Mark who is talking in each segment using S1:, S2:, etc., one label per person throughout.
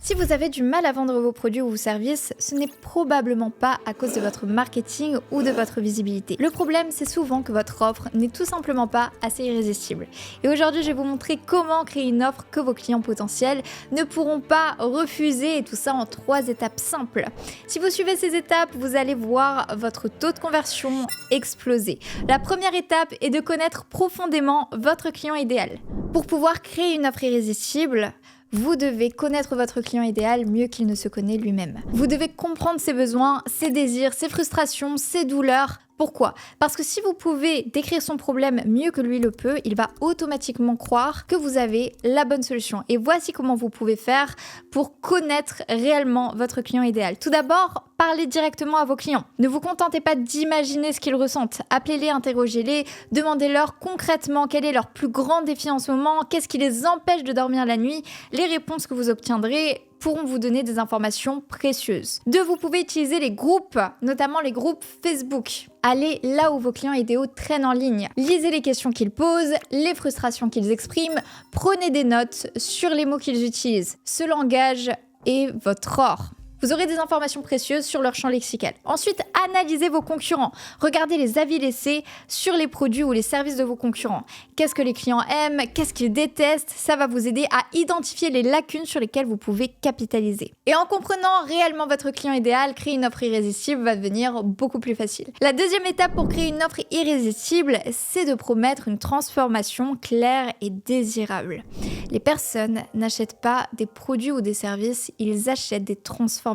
S1: Si vous avez du mal à vendre vos produits ou vos services, ce n'est probablement pas à cause de votre marketing ou de votre visibilité. Le problème, c'est souvent que votre offre n'est tout simplement pas assez irrésistible. Et aujourd'hui, je vais vous montrer comment créer une offre que vos clients potentiels ne pourront pas refuser, et tout ça en 3 étapes simples. Si vous suivez ces étapes, vous allez voir votre taux de conversion exploser. La première étape est de connaître profondément votre client idéal. Pour pouvoir créer une offre irrésistible, vous devez connaître votre client idéal mieux qu'il ne se connaît lui-même. Vous devez comprendre ses besoins, ses désirs, ses frustrations, ses douleurs. Pourquoi ? Parce que si vous pouvez décrire son problème mieux que lui le peut, il va automatiquement croire que vous avez la bonne solution. Et voici comment vous pouvez faire pour connaître réellement votre client idéal. Tout d'abord, parlez directement à vos clients. Ne vous contentez pas d'imaginer ce qu'ils ressentent. Appelez-les, interrogez-les, demandez-leur concrètement quel est leur plus grand défi en ce moment, qu'est-ce qui les empêche de dormir la nuit. Les réponses que vous obtiendrez pourront vous donner des informations précieuses. 2, vous pouvez utiliser les groupes, notamment les groupes Facebook. Allez là où vos clients idéaux traînent en ligne. Lisez les questions qu'ils posent, les frustrations qu'ils expriment, prenez des notes sur les mots qu'ils utilisent. Ce langage est votre or. Vous aurez des informations précieuses sur leur champ lexical. Ensuite, analysez vos concurrents. Regardez les avis laissés sur les produits ou les services de vos concurrents. Qu'est-ce que les clients aiment? Qu'est-ce qu'ils détestent? Ça va vous aider à identifier les lacunes sur lesquelles vous pouvez capitaliser. Et en comprenant réellement votre client idéal, créer une offre irrésistible va devenir beaucoup plus facile. La deuxième étape pour créer une offre irrésistible, c'est de promettre une transformation claire et désirable. Les personnes n'achètent pas des produits ou des services, ils achètent des transformations.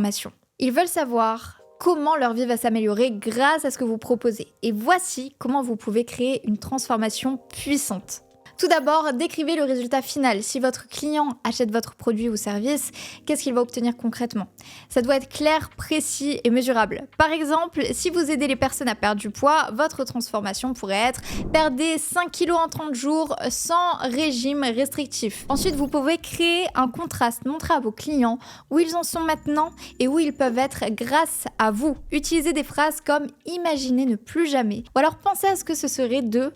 S1: Ils veulent savoir comment leur vie va s'améliorer grâce à ce que vous proposez. Et voici comment vous pouvez créer une transformation puissante. Tout d'abord, décrivez le résultat final. Si votre client achète votre produit ou service, qu'est-ce qu'il va obtenir concrètement? Ça doit être clair, précis et mesurable. Par exemple, si vous aidez les personnes à perdre du poids, votre transformation pourrait être « perdez 5 kilos en 30 jours sans régime restrictif ». Ensuite, vous pouvez créer un contraste, montrer à vos clients où ils en sont maintenant et où ils peuvent être grâce à vous. Utilisez des phrases comme « imaginez ne plus jamais » ou alors pensez à ce que ce serait d'eux.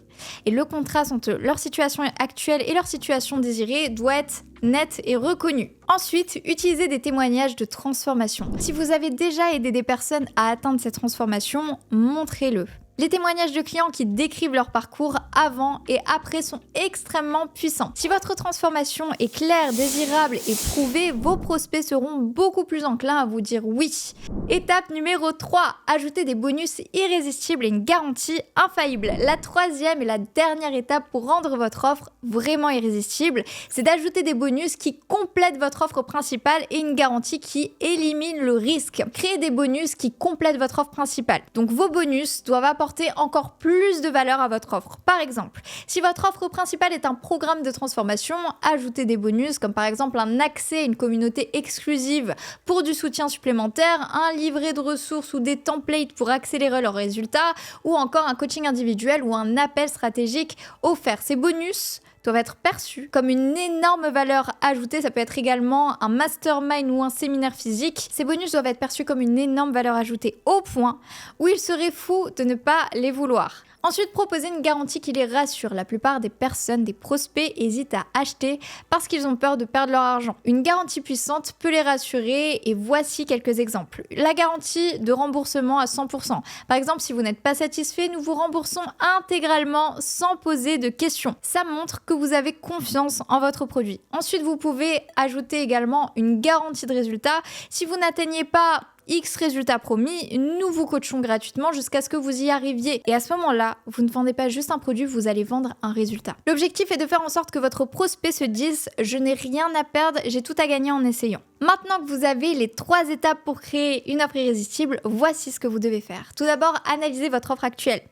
S1: Et le contraste entre leur situation actuelle et leur situation désirée doit être net et reconnu. Ensuite, utilisez des témoignages de transformation. Si vous avez déjà aidé des personnes à atteindre cette transformation, montrez-le. Les témoignages de clients qui décrivent leur parcours avant et après sont extrêmement puissants. Si votre transformation est claire, désirable et prouvée, vos prospects seront beaucoup plus enclins à vous dire oui. Étape numéro 3, ajoutez des bonus irrésistibles et une garantie infaillible. La 3e et la dernière étape pour rendre votre offre vraiment irrésistible, c'est d'ajouter des bonus qui complètent votre offre principale et une garantie qui élimine le risque. Créez des bonus qui complètent votre offre principale. Donc vos bonus doivent apporter encore plus de valeur à votre offre. Par exemple, si votre offre principale est un programme de transformation, ajoutez des bonus comme par exemple un accès à une communauté exclusive pour du soutien supplémentaire, un livret de ressources ou des templates pour accélérer leurs résultats ou encore un coaching individuel ou un appel stratégique offert. Ces bonus doivent être perçus comme une énorme valeur ajoutée. Ça peut être également un mastermind ou un séminaire physique. Ces bonus doivent être perçus comme une énorme valeur ajoutée au point où il serait fou de ne pas les vouloir. Ensuite, proposez une garantie qui les rassure. La plupart des personnes, des prospects, hésitent à acheter parce qu'ils ont peur de perdre leur argent. Une garantie puissante peut les rassurer et voici quelques exemples. La garantie de remboursement à 100%. Par exemple, si vous n'êtes pas satisfait, nous vous remboursons intégralement sans poser de questions. Ça montre que vous avez confiance en votre produit. Ensuite, vous pouvez ajouter également une garantie de résultat. Si vous n'atteignez pas X résultats promis, nous vous coachons gratuitement jusqu'à ce que vous y arriviez. Et à ce moment-là, vous ne vendez pas juste un produit, vous allez vendre un résultat. L'objectif est de faire en sorte que votre prospect se dise « je n'ai rien à perdre, j'ai tout à gagner en essayant ». Maintenant que vous avez les 3 étapes pour créer une offre irrésistible, voici ce que vous devez faire. Tout d'abord, analysez votre offre actuelle.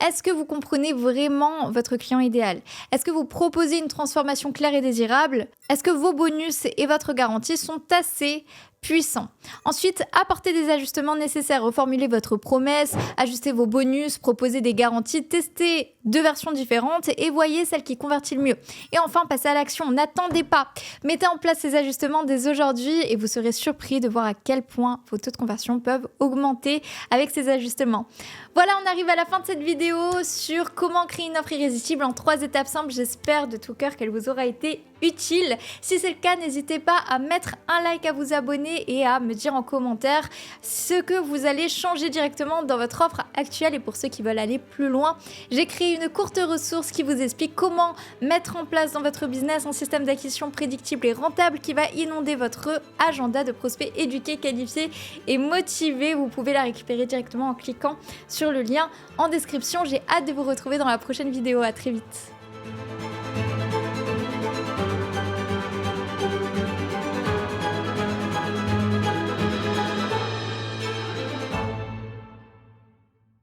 S1: Est-ce que vous comprenez vraiment votre client idéal? Est-ce que vous proposez une transformation claire et désirable? Est-ce que vos bonus et votre garantie sont assez puissants? Ensuite, apportez des ajustements nécessaires, reformulez votre promesse, ajustez vos bonus, proposez des garanties, testez 2 versions différentes et voyez celle qui convertit le mieux. Et enfin, passez à l'action, n'attendez pas. Mettez en place ces ajustements dès aujourd'hui aujourd'hui et vous serez surpris de voir à quel point vos taux de conversion peuvent augmenter avec ces ajustements. Voilà, on arrive à la fin de cette vidéo sur comment créer une offre irrésistible en 3 étapes simples. J'espère de tout cœur qu'elle vous aura été utile. Si c'est le cas, n'hésitez pas à mettre un like, à vous abonner et à me dire en commentaire ce que vous allez changer directement dans votre offre actuelle. Et pour ceux qui veulent aller plus loin, j'ai créé une courte ressource qui vous explique comment mettre en place dans votre business un système d'acquisition prédictible et rentable qui va inonder votre agenda de prospects éduqués, qualifiés et motivés. Vous pouvez la récupérer directement en cliquant sur le lien en description. J'ai hâte de vous retrouver dans la prochaine vidéo. À très vite.